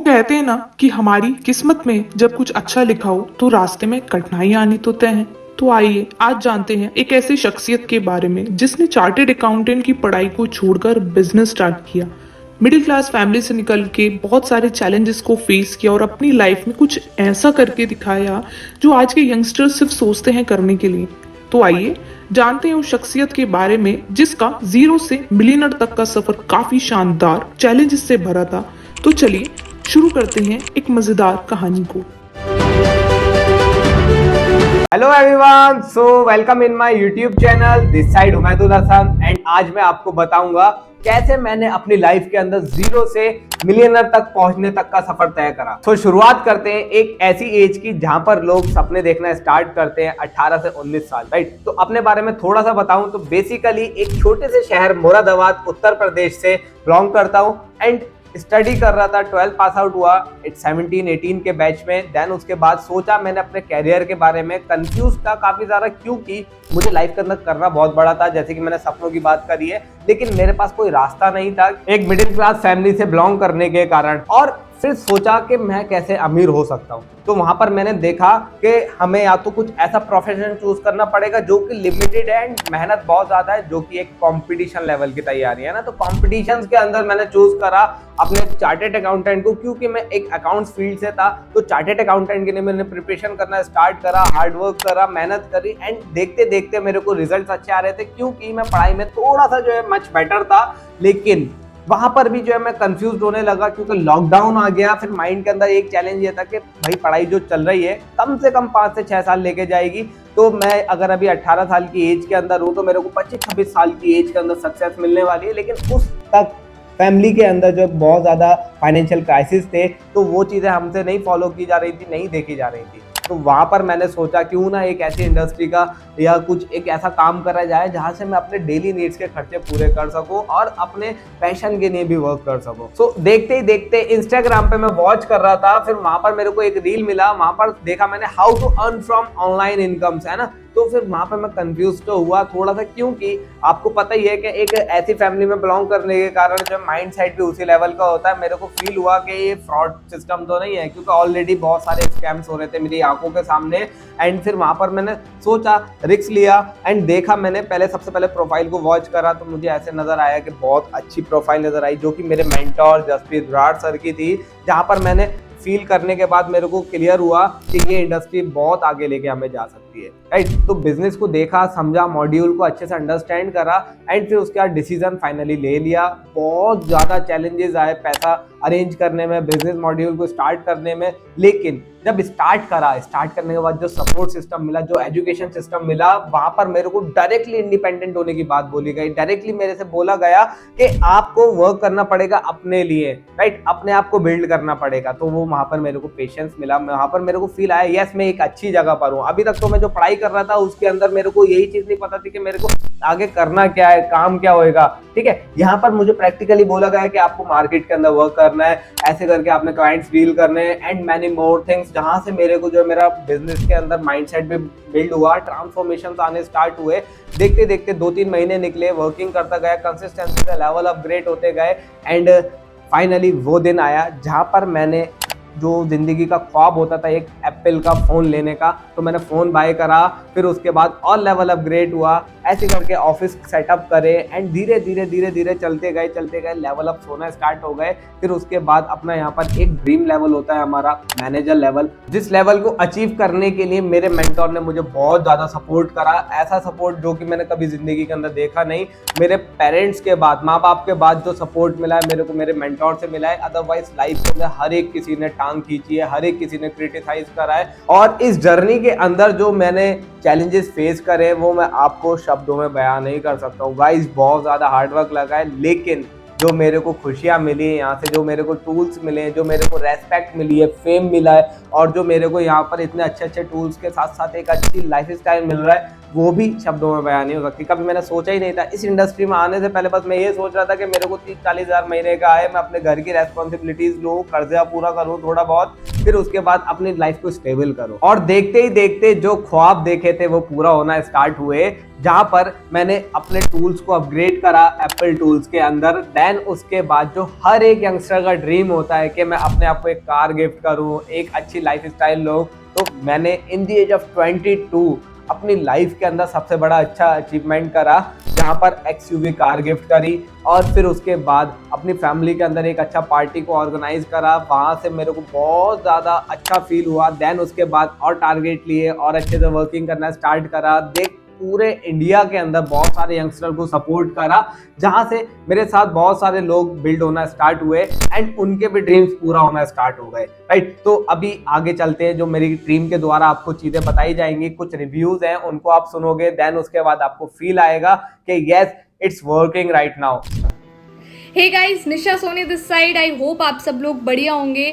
कहते हैं ना कि हमारी किस्मत में जब कुछ अच्छा लिखा हो तो रास्ते में कठिनाइयां आनी तो तय हैं। तो आइए आज जानते हैं एक ऐसी शख्सियत के बारे में जिसने चार्टेड अकाउंटेंट की पढ़ाई को छोड़कर बिजनेस स्टार्ट किया, मिडिल क्लास फैमिली से निकल के बहुत सारे चैलेंजेस को फेस किया और अपनी लाइफ में कुछ ऐसा करके दिखाया जो आज के यंगस्टर्स सिर्फ सोचते हैं करने के लिए। तो आइए जानते हैं उस शख्सियत के बारे में जिसका जीरो से मिलियनर तक का सफर काफी शानदार चैलेंजेस से भरा था। तो चलिए शुरू करते हैं एक मजेदार कहानी को। Hello everyone, so welcome in my YouTube channel. This side Humaidul Hasan and आज मैं आपको बताऊंगा कैसे मैंने अपनी लाइफ के अंदर जीरो से मिलियनर तक पहुंचने तक का सफर तय करा। तो शुरुआत करते हैं एक ऐसी एज की जहां पर लोग सपने देखना स्टार्ट करते हैं 18 से 19 साल, राइट। तो अपने बारे में थोड़ा सा बताऊं तो बेसिकली एक छोटे से शहर मुरादाबाद उत्तर प्रदेश से बिलोंग करता हूं एंड स्टडी कर रहा था। 12 पास आउट हुआ 17-18 के बैच में। देन उसके बाद सोचा मैंने अपने कैरियर के बारे में, कंफ्यूज था काफी ज्यादा क्योंकि मुझे लाइफ के अंदर करना बहुत बड़ा था, जैसे कि मैंने सपनों की बात करी है, लेकिन मेरे पास कोई रास्ता नहीं था एक मिडिल क्लास फैमिली से बिलोंग करने के कारण। और फिर सोचा कि मैं कैसे अमीर हो सकता हूँ। तो वहां पर मैंने देखा कि हमें या तो कुछ ऐसा प्रोफेशन चूज करना पड़ेगा जो कि लिमिटेड है एंड मेहनत बहुत ज्यादा है, जो कि एक कंपटीशन लेवल की तैयारी है ना। तो कॉम्पिटिशन के अंदर मैंने चूज करा अपने चार्टेड अकाउंटेंट को, क्योंकि मैं एक अकाउंट्स फील्ड से था। तो चार्टेड अकाउंटेंट के लिए मैंने प्रिपरेशन करना स्टार्ट करा, हार्डवर्क करा, मेहनत करी एंड देखते देखते मेरे को रिजल्ट अच्छे आ रहे थे, क्योंकि मैं पढ़ाई में थोड़ा सा जो है मच बेटर था। लेकिन वहां पर भी जो है मैं कंफ्यूज होने लगा क्योंकि लॉकडाउन आ गया। फिर माइंड के अंदर एक चैलेंज ये था कि भाई पढ़ाई जो चल रही है कम से कम 5 से 6 साल लेके जाएगी। तो मैं अगर अभी 18 साल की एज के अंदर हूँ तो मेरे को 25-26 साल की एज के अंदर सक्सेस मिलने वाली है। लेकिन उस तक फैमिली के अंदर जो बहुत ज्यादा फाइनेंशियल क्राइसिस थे, तो वो चीजें हमसे नहीं फॉलो की जा रही थी, नहीं देखी जा रही थी। तो वहां पर मैंने सोचा क्यों ना एक ऐसी इंडस्ट्री का या कुछ एक ऐसा काम करा जाए जहां से मैं अपने डेली नीड्स के खर्चे पूरे कर सकूं और अपने पैशन के लिए भी वर्क कर सकूं। सो देखते ही देखते इंस्टाग्राम पे मैं वॉच कर रहा था, फिर वहां पर मेरे को एक रील मिला, वहां पर देखा मैंने how to earn from online incomes, है ना। तो फिर वहां पर मैं कंफ्यूज तो हुआ थोड़ा सा, क्योंकि आपको पता ही है कि एक ऐसी फैमिली में बिलोंग करने के कारण जो माइंड सेट भी उसी लेवल का होता है। मेरे को फील हुआ कि ये फ्रॉड सिस्टम तो नहीं है, क्योंकि ऑलरेडी बहुत सारे स्कैम्स हो रहे थे मेरी आंखों के सामने। एंड फिर वहां पर मैंने सोचा, रिस्क लिया एंड देखा। मैंने सबसे पहले प्रोफाइल को वॉच करा तो मुझे ऐसे नजर आया कि बहुत अच्छी प्रोफाइल नजर आई, जो कि मेरे मेंटोर जसप्रीत बराड़ सर की थी। जहां पर मैंने फील करने के बाद मेरे को क्लियर हुआ कि ये इंडस्ट्री बहुत आगे लेके हमें जा सकती है, राइट। तो बिजनेस को देखा, समझा, मॉड्यूल को अच्छे से अंडरस्टैंड करा एंड फिर उसके बाद डिसीजन फाइनली ले लिया। बहुत ज्यादा चैलेंजेस आए पैसा अरेंज करने में, बिजनेस मॉड्यूल को स्टार्ट करने में, लेकिन जब स्टार्ट करने के बाद जो सपोर्ट सिस्टम मिला, जो एजुकेशन सिस्टम मिला, वहां पर मेरे को डायरेक्टली इंडिपेंडेंट होने की बात बोली गई। डायरेक्टली मेरे से बोला गया कि आपको वर्क करना पड़ेगा अपने लिए, राइट, अपने आप को बिल्ड करना पड़ेगा। तो वो वहां पर मेरे को पेशेंस मिला, वहां पर मेरे को फील आया यस मैं एक अच्छी जगह पर हूँ। अभी तक तो मैं जो पढ़ाई कर रहा था उसके अंदर मेरे को यही चीज नहीं पता थी कि मेरे को आगे करना क्या है, काम क्या होएगा, ठीक है। यहाँ पर मुझे प्रैक्टिकली बोला गया कि आपको मार्केट के अंदर वर्क करना है, ऐसे करके आपने क्लाइंट्स डील करने हैं एंड मैनी मोर थिंग्स, जहां से मेरे को जो मेरा बिजनेस के अंदर माइंडसेट भी बिल्ड हुआ, ट्रांसफॉर्मेशन आने स्टार्ट हुए। देखते देखते 2-3 महीने निकले, वर्किंग करता गया, कंसिस्टेंसी से लेवल अपग्रेड होते गए एंड फाइनली वो दिन आया जहां पर मैंने जो जिंदगी का ख्वाब होता था एक एप्पल का फोन लेने का, तो मैंने फोन बाय करा। फिर उसके बाद और लेवल अपग्रेड हुआ, ऐसे करके ऑफिस सेटअप करे एंड धीरे धीरे चलते गए, लेवल अप होना स्टार्ट हो गए। फिर उसके बाद अपना यहाँ पर एक ड्रीम लेवल होता है हमारा, मैनेजर लेवल, जिस लेवल को अचीव करने के लिए मेरे मेंटोर ने मुझे बहुत ज्यादा सपोर्ट करा। ऐसा सपोर्ट जो कि मैंने कभी जिंदगी के अंदर देखा नहीं। मेरे पेरेंट्स के बाद, माँ बाप के बाद जो सपोर्ट मिला है मेरे को मेरे मेंटोर से मिला है। अदरवाइज लाइफ के अंदर हर एक किसी ने टांग खींची है, हर एक किसी ने क्रिटिसाइज करा है। और इस जर्नी के अंदर जो मैंने चैलेंजेस फेस करे वो मैं आपको शब्दों में बयान नहीं कर सकता हूँ गाइस। बहुत ज्यादा हार्डवर्क लगा है, लेकिन जो मेरे को खुशियां मिली है यहाँ से, जो मेरे को टूल्स मिले हैं, जो मेरे को रेस्पेक्ट मिली है, फेम मिला है, और जो मेरे को यहाँ पर इतने अच्छे टूल्स के साथ साथ एक अच्छी लाइफ स्टाइल मिल रहा है, वो भी शब्दों में बयान नहीं हो सकती। कभी मैंने सोचा ही नहीं था इस इंडस्ट्री में आने से पहले, बस मैं ये सोच रहा था कि मेरे को 30-40 हज़ार महीने का आए, मैं अपने घर की रेस्पॉन्सिबिलिटीज लूँ, कर्जा पूरा करूँ थोड़ा बहुत, फिर उसके बाद अपनी लाइफ को स्टेबल करूँ। और देखते ही देखते जो ख्वाब देखे थे वो पूरा होना स्टार्ट हुए, जहां पर मैंने अपने टूल्स को अपग्रेड करा एप्पल टूल्स के अंदर। देन उसके बाद जो हर एक यंगस्टर का ड्रीम होता है कि मैं अपने आप को एक कार गिफ्ट करूं, एक अच्छी लाइफ स्टाइल लूं, तो मैंने इन द एज ऑफ 22 अपनी लाइफ के अंदर सबसे बड़ा अच्छा अचीवमेंट करा, जहां पर XUV कार गिफ्ट करी। और फिर उसके बाद अपनी फैमिली के अंदर एक अच्छा पार्टी को ऑर्गेनाइज करा, वहां से मेरे को बहुत ज़्यादा अच्छा फील हुआ। देन उसके बाद और टारगेट लिए और अच्छे से वर्किंग करना स्टार्ट करा। देख पूरे इंडिया के अंदर बहुत सारे यंगस्टर को सपोर्ट करा, जहां से मेरे साथ बहुत सारे लोग बिल्ड होना स्टार्ट हुए एंड उनके भी ड्रीम्स पूरा होना स्टार्ट हो गए, राइट। तो अभी आगे चलते हैं, जो मेरी टीम के द्वारा आपको चीजें बताई जाएंगी, कुछ रिव्यूज हैं उनको आप सुनोगे। देन उसके बाद आपको फील आएगा कि yes it's working right now. Hey guys, Nisha Soni this side. I hope आप सब लोग बढ़िया होंगे।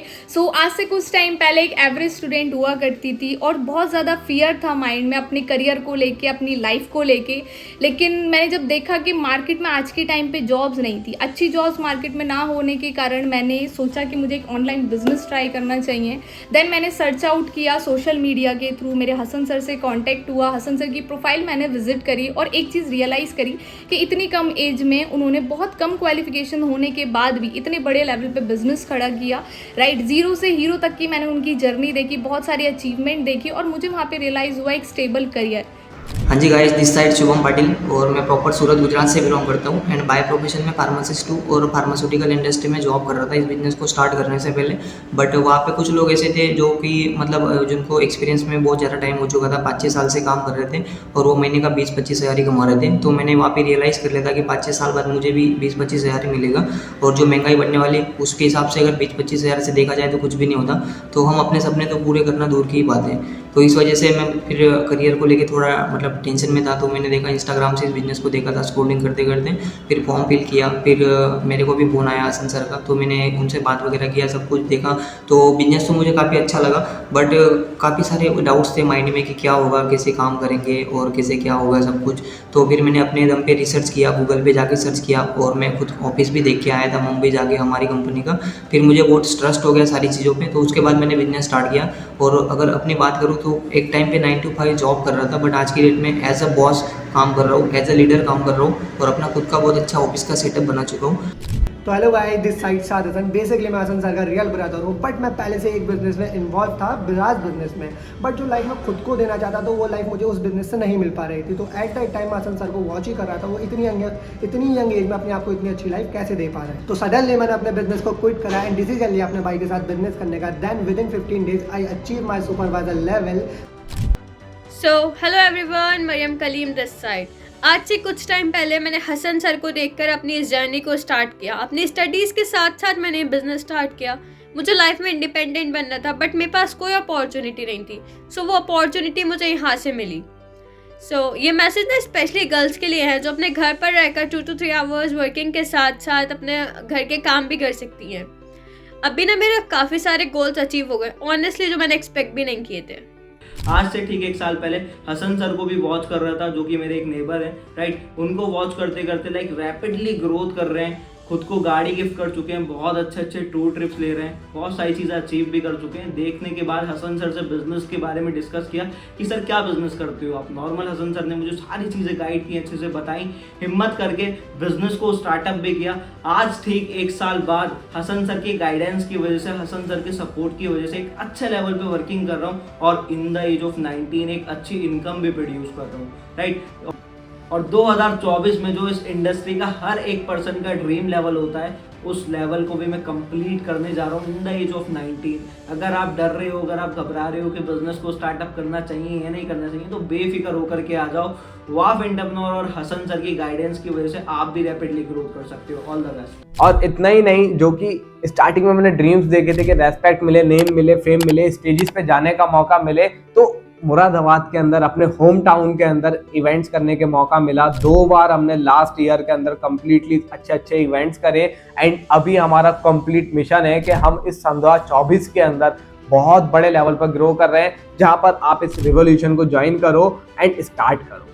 आज से कुछ टाइम पहले एक एवरेज स्टूडेंट हुआ करती थी और बहुत ज़्यादा फियर था माइंड में अपने करियर को लेके, अपनी लाइफ को लेके। लेकिन मैंने जब देखा कि मार्केट में आज के टाइम पे जॉब्स नहीं थी, अच्छी जॉब्स मार्केट में ना होने के कारण मैंने सोचा कि मुझे एक ऑनलाइन बिजनेस ट्राई करना चाहिए। देन मैंने सर्च आउट किया सोशल मीडिया के थ्रू, मेरे हसन सर से कॉन्टैक्ट हुआ, हसन सर की प्रोफाइल मैंने विजिट करी और एक चीज़ रियलाइज़ करी कि इतनी कम एज में उन्होंने बहुत कम क्वालिफिकेशन होने के बाद भी इतने बड़े लेवल पे बिजनेस खड़ा किया, राइट। जीरो से हीरो तक की मैंने उनकी जर्नी देखी, बहुत सारी अचीवमेंट देखी और मुझे वहाँ पे रियलाइज़ हुआ एक स्टेबल करियर। हाँ जी guys, this side Shubham Patil और मैं प्रॉपर सूरत गुजरात से बिलोंग करता हूँ एंड बाय प्रोफेशन में फार्मासिस्ट हूँ और फार्मास्यूटिकल इंडस्ट्री में जॉब कर रहा था इस बिजनेस को स्टार्ट करने से पहले। बट वहाँ पे कुछ लोग ऐसे थे जो कि मतलब जिनको एक्सपीरियंस में बहुत ज़्यादा टाइम हो चुका था, 5-6 साल से काम कर रहे थे और वो महीने का 20-25 हज़ार ही कमा रहे थे। तो मैंने वहाँ पे रियलाइज़ कर लिया था कि 5-6 साल बाद मुझे भी 20-25 हज़ार ही मिलेगा और जो महंगाई बढ़ने वाली उसके हिसाब से अगर 20-25 हज़ार से देखा जाए तो कुछ भी नहीं होता। तो हम अपने सपने तो पूरे करना दूर की ही बात है। तो इस वजह से मैं फिर करियर को लेके थोड़ा मतलब टेंशन में था। तो मैंने देखा इंस्टाग्राम से इस बिज़नेस को देखा था, स्क्रॉलिंग करते करते फिर फॉर्म फिल किया। फिर मेरे को भी फ़ोन आया हसन सर का, तो मैंने उनसे बात वगैरह किया, सब कुछ देखा। तो बिज़नेस तो मुझे काफ़ी अच्छा लगा, बट काफ़ी सारे डाउट्स थे माइंड में कि क्या होगा, कैसे काम करेंगे और कैसे क्या होगा सब कुछ। तो फिर मैंने अपने दम पे रिसर्च किया, गूगल पे जाके सर्च किया और मैं खुद ऑफिस भी देख के आया था मुंबई जाके हमारी कंपनी का। फिर मुझे बहुत ट्रस्ट हो गया सारी चीज़ों पे। तो उसके बाद मैंने बिजनेस स्टार्ट किया। और अगर अपनी बात करूँ तो एक टाइम पे 9 to 5 जॉब कर रहा था, बट आज की डेट में एज अ बॉस काम कर रहा हूँ, एज अ लीडर काम कर रहा हूँ और अपना खुद का बहुत अच्छा ऑफिस का सेटअप बना चुका हूँ। तो hello guys, this side Saad Hasan. Basically मैं हसन सर का रियल ब्रदर हूँ, बट मैं पहले से एक बिजनेस में इन्वॉल्व था, बिराज बिजनेस में। बट जो लाइफ में खुद को देना चाहता था वो लाइफ मुझे उस बिजनेस से नहीं मिल पा रही थी। तो एट दैट टाइम मैं हसन सर को वॉच ही कर रहा था, वो इतनी यंग एज में अपने आप को इतनी अच्छी लाइफ कैसे दे पा रहे हैं। तो सडनली मैंने अपने बिजनेस को क्विट करा एंड डिसीजन लिया अपने भाई के साथ बिजनेस करने का। Then within 15 days I achieve my supervisor level. So hello everyone, Maryam Kaleem this side. आज से कुछ टाइम पहले मैंने हसन सर को देखकर अपनी इस जर्नी को स्टार्ट किया। अपनी स्टडीज़ के साथ साथ मैंने बिजनेस स्टार्ट किया। मुझे लाइफ में इंडिपेंडेंट बनना था, बट मेरे पास कोई अपॉर्चुनिटी नहीं थी। सो वो अपॉर्चुनिटी मुझे यहाँ से मिली। ये मैसेज ना स्पेशली गर्ल्स के लिए है जो अपने घर पर रहकर 2 to 3 hours वर्किंग के साथ साथ अपने घर के काम भी कर सकती हैं। अभी ना मेरे काफ़ी सारे गोल्स अचीव हो गए, ऑनेस्टली, जो मैंने एक्सपेक्ट भी नहीं किए थे। आज से ठीक 1 साल पहले हसन सर को भी वॉच कर रहा था, जो कि मेरे एक नेबर हैं, राइट। उनको वॉच करते करते लाइक रैपिडली ग्रोथ कर रहे हैं, खुद को गाड़ी गिफ्ट कर चुके हैं, बहुत अच्छे टूर ट्रिप्स ले रहे हैं, बहुत सारी चीज़ें अचीव भी कर चुके हैं। देखने के बाद हसन सर से बिजनेस के बारे में डिस्कस किया कि सर क्या बिजनेस करते हो आप। नॉर्मल हसन सर ने मुझे सारी चीज़ें गाइड की, अच्छे से बताई, हिम्मत करके बिजनेस को स्टार्टअप भी किया। आज ठीक 1 साल बाद हसन सर की गाइडेंस की वजह से, हसन सर के सपोर्ट की वजह से एक अच्छे लेवल पे वर्किंग कर रहा हूँ और इन द एज ऑफ 19 एक अच्छी इनकम भी प्रोड्यूस कर रहा हूँ, राइट। और 2024 में जो इस इंडस्ट्री का हर एक पर्सन का ड्रीम लेवल होता है, उस लेवल को भी मैं कंप्लीट करने जा रहा हूँ इन द एज ऑफ 19। अगर आप डर रहे हो, अगर आप घबरा रहे हो कि बिजनेस को स्टार्टअप करना चाहिए या नहीं करना चाहिए, तो बेफिक्र होकर के आ जाओ। वाफ एंटरप्रेन्योर और हसन सर की गाइडेंस की वजह से आप भी रैपिडली ग्रोथ कर सकते हो। All the best. और इतना ही नहीं, जो कि स्टार्टिंग में मैंने ड्रीम्स देखे थे कि रेस्पेक्ट मिले, नेम मिले, फेम मिले, स्टेजेस पे जाने का मौका मिले, तो मुरादाबाद के अंदर अपने होम टाउन के अंदर इवेंट्स करने के मौका मिला। 2 बार हमने लास्ट ईयर के अंदर कंप्लीटली अच्छे इवेंट्स करे एंड अभी हमारा कंप्लीट मिशन है कि हम इस 2024 के अंदर बहुत बड़े लेवल पर ग्रो कर रहे हैं, जहां पर आप इस रिवॉल्यूशन को ज्वाइन करो एंड स्टार्ट करो।